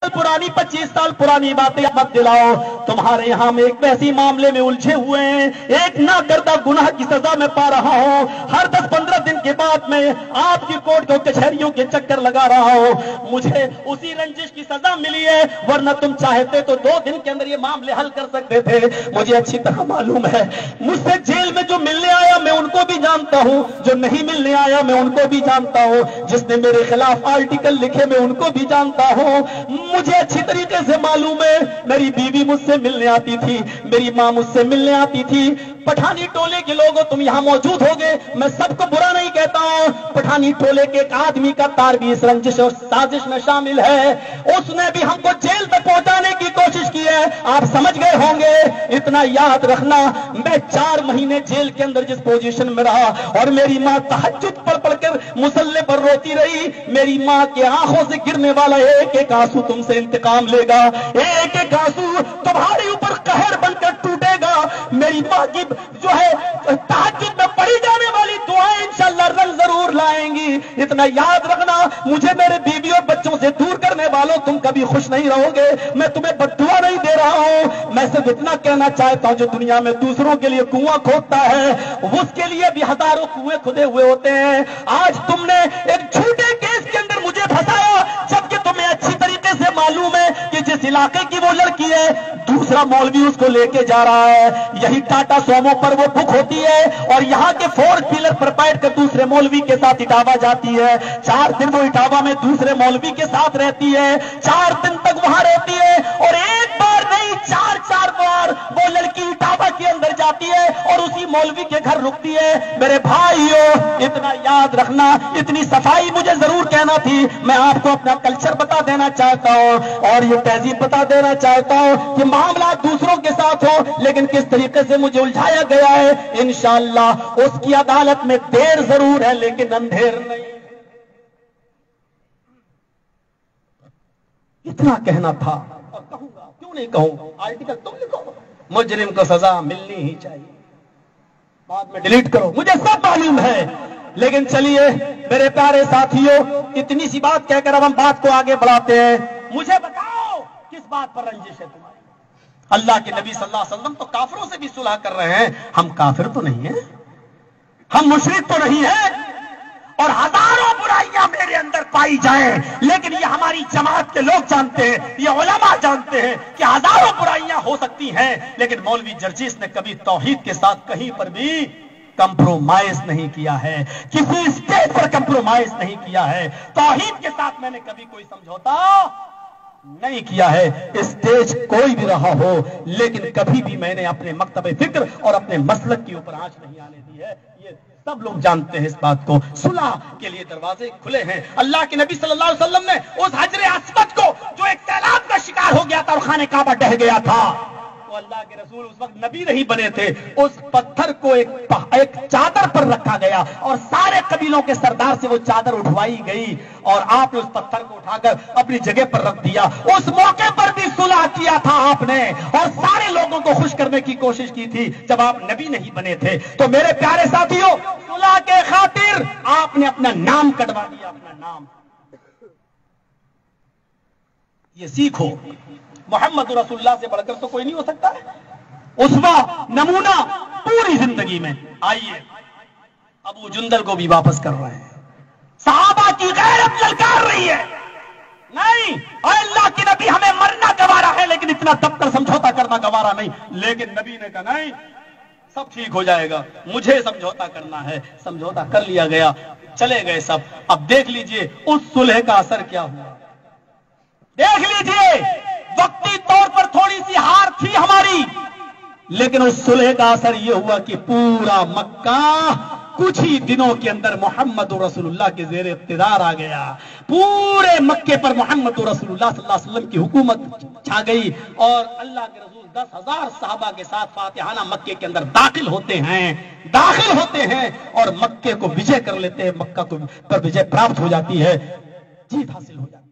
पुरानी 25 साल पुरानी बातें मत दिलाओ। तुम्हारे यहां में एक वैसी मामले में उलझे हुए हैं, एक ना करदा गुनाह की सजा मैं पा रहा हूं। हर 10-15 दिन के बाद मैं आपकी कोर्ट को कचहरियों के चक्कर लगा रहा हूं। मुझे उसी रंजिश की सजा मिली है, वरना तुम चाहते तो 2 दिन के अंदर ये मामले हल कर सकते थे। मुझे अच्छी तरह मालूम है, मुझसे जेल में जो मिलने आया मैं उनको भी जानता हूं, जो नहीं मिलने आया मैं उनको भी जानता हूं, जिसने मेरे खिलाफ आर्टिकल लिखे मैं उनको भी जानता हूं। मुझे अच्छी तरीके से मालूम है, मेरी बीवी मुझसे मिलने आती थी, मेरी मां मुझसे मिलने आती थी। पठानी टोले के लोगों तुम यहां मौजूद होगे, मैं सबको बुरा नहीं कहता हूं। पठानी टोले के एक आदमी का तार भी इस रंजिश और साजिश में शामिल है, उसने भी हमको जेल तक पहुंचाने की कोशिश की है। आप समझ गए होंगे। इतना याद रखना, मैं 4 महीने जेल के अंदर जिस पोजीशन में रहा और मेरी मां तहज्जुद पढ़ पढ़कर मुसल्ले पर रोती रही, मेरी मां के आंखों से गिरने वाला एक एक आंसू तुमसे इंतकाम लेगा, एक एक आंसू तुम्हारे ऊपर कहर बनकर टूटेगा। मेरी मां की जो है तहज्जुद में पढ़ी जाने वाली दुआएं इंशाअल्लाह रंग जरूर लाएंगी। इतना याद रखना, मुझे मेरे बीवी और बच्चों से दूर करने वालों तुम कभी खुश नहीं रहोगे। मैं तुम्हें बद्दुआ नहीं दे रहा हूं, मैं सिर्फ इतना कहना चाहता हूं, जो दुनिया में दूसरों के लिए कुआं खोदता है उसके लिए भी हजारों कुएं खुदे हुए होते हैं। आज तुमने एक झूठे केस के अंदर मुझे फंसाया, जबकि तुम्हें अच्छी तरीके से मालूम है कि जिस इलाके की वो लड़की है दूसरा मौलवी उसको लेके जा रहा है। यही टाटा सोमो पर वो बुक होती है और यहाँ के 4 व्हीलर पर बैठ कर दूसरे मौलवी के साथ इटावा जाती है। 4 दिन वो इटावा में दूसरे मौलवी के साथ रहती है, 4 दिन तक वहां रहती है और एक बार नहीं 4 बार वो लड़की इटावा के अंदर जाती है और उसी मौलवी के घर रुकती है। मेरे भाइयों, इतना याद रखना, इतनी सफाई मुझे जरूर कहना थी। मैं आपको अपना कल्चर बता देना चाहता हूं और ये तहजीब बता देना चाहता हूं कि मामला दूसरों के साथ हो, लेकिन किस तरीके से मुझे उलझाया गया है इंशाअल्लाह उसकी अदालत में देर जरूर है लेकिन अंधेर नहीं। इतना कहना था और कहूंगा, क्यों नहीं कहूं। आर्टिकल तुम लिखो, मुजरिम को सजा मिलनी ही चाहिए, बाद में डिलीट करो, मुझे सब मालूम है। लेकिन चलिए मेरे प्यारे साथियों, इतनी सी बात कहकर अब हम बात को आगे बढ़ाते हैं। मुझे बताओ किस बात पर रंजिश है तुम्हारी। अल्लाह के नबी सल्लल्लाहु अलैहि वसल्लम तो काफिरों से भी सुलह कर रहे हैं, हम काफिर तो नहीं है, हम मुशरिक तो नहीं है। और हजारों बुराइयां मेरे अंदर पाई जाएं, लेकिन ये हमारी जमात के लोग जानते हैं, ये उलमा जानते हैं कि हजारों बुराइयां हो सकती हैं, लेकिन मौलवी जर्जीस ने कभी तौहीद के साथ कहीं पर भी कंप्रोमाइज नहीं किया है, किसी स्टेज पर कंप्रोमाइज नहीं किया है। तौहीद के साथ मैंने कभी कोई समझौता नहीं किया है, स्टेज कोई भी रहा हो, लेकिन कभी भी मैंने अपने मकतब फिक्र और अपने मसलक के ऊपर आंच नहीं आने दी है। ये सब लोग जानते हैं इस बात को। सुलह के लिए दरवाजे खुले हैं। अल्लाह के नबी सल्लल्लाहु अलैहि वसल्लम ने उस हजरे अस्वद को, जो एक सैलाब का शिकार हो गया था और खाने काबा ढह गया था, वो अल्लाह के रसूल उस वक्त नबी नहीं बने थे, उस पत्थर को एक चादर पर रखा गया और सारे कबीलों के सरदार से वो चादर उठवाई गई और आपने उस पत्थर को उठाकर अपनी जगह पर रख दिया। उस मौके पर भी सुलह किया था आपने और सारे लोगों को खुश करने की कोशिश की थी जब आप नबी नहीं बने थे। तो मेरे प्यारे साथियों, सुलह के खातिर आपने अपना नाम कटवा दिया, अपना नाम। ये सीखो, मोहम्मद रसूलुल्लाह से बढ़कर तो कोई नहीं हो सकता है, उस्वा नमूना पूरी जिंदगी में। आइए, अबू जुंदल को भी वापस कर रहे हैं। सहाबा की गैरत ललकार रही है, नहीं अल्लाह के नबी हमें मरना गवारा है, लेकिन इतना दबकर समझौता करना गवारा नहीं। लेकिन नबी ने कहा नहीं, सब ठीक हो जाएगा, मुझे समझौता करना है। समझौता कर लिया गया, चले गए सब। अब देख लीजिए उस सुलह का असर क्या हुआ। देख लीजिए, वक्ती तौर पर थोड़ी सी हार थी हमारी, लेकिन उस सुलह का असर यह हुआ कि पूरा मक्का कुछ ही दिनों के अंदर मोहम्मद रसूलुल्लाह के ज़ेर इक़्तिदार आ गया। पूरे मक्के पर मोहम्मद रसूलुल्लाह सल्लल्लाहु अलैहि वसल्लम की हुकूमत छा गई और अल्लाह के रसूल 10,000 सहाबा के साथ फातिहाना मक्के के अंदर दाखिल होते हैं और मक्के को विजय कर लेते हैं, मक्का को पर विजय प्राप्त हो जाती है, जीत हासिल हो जाती है।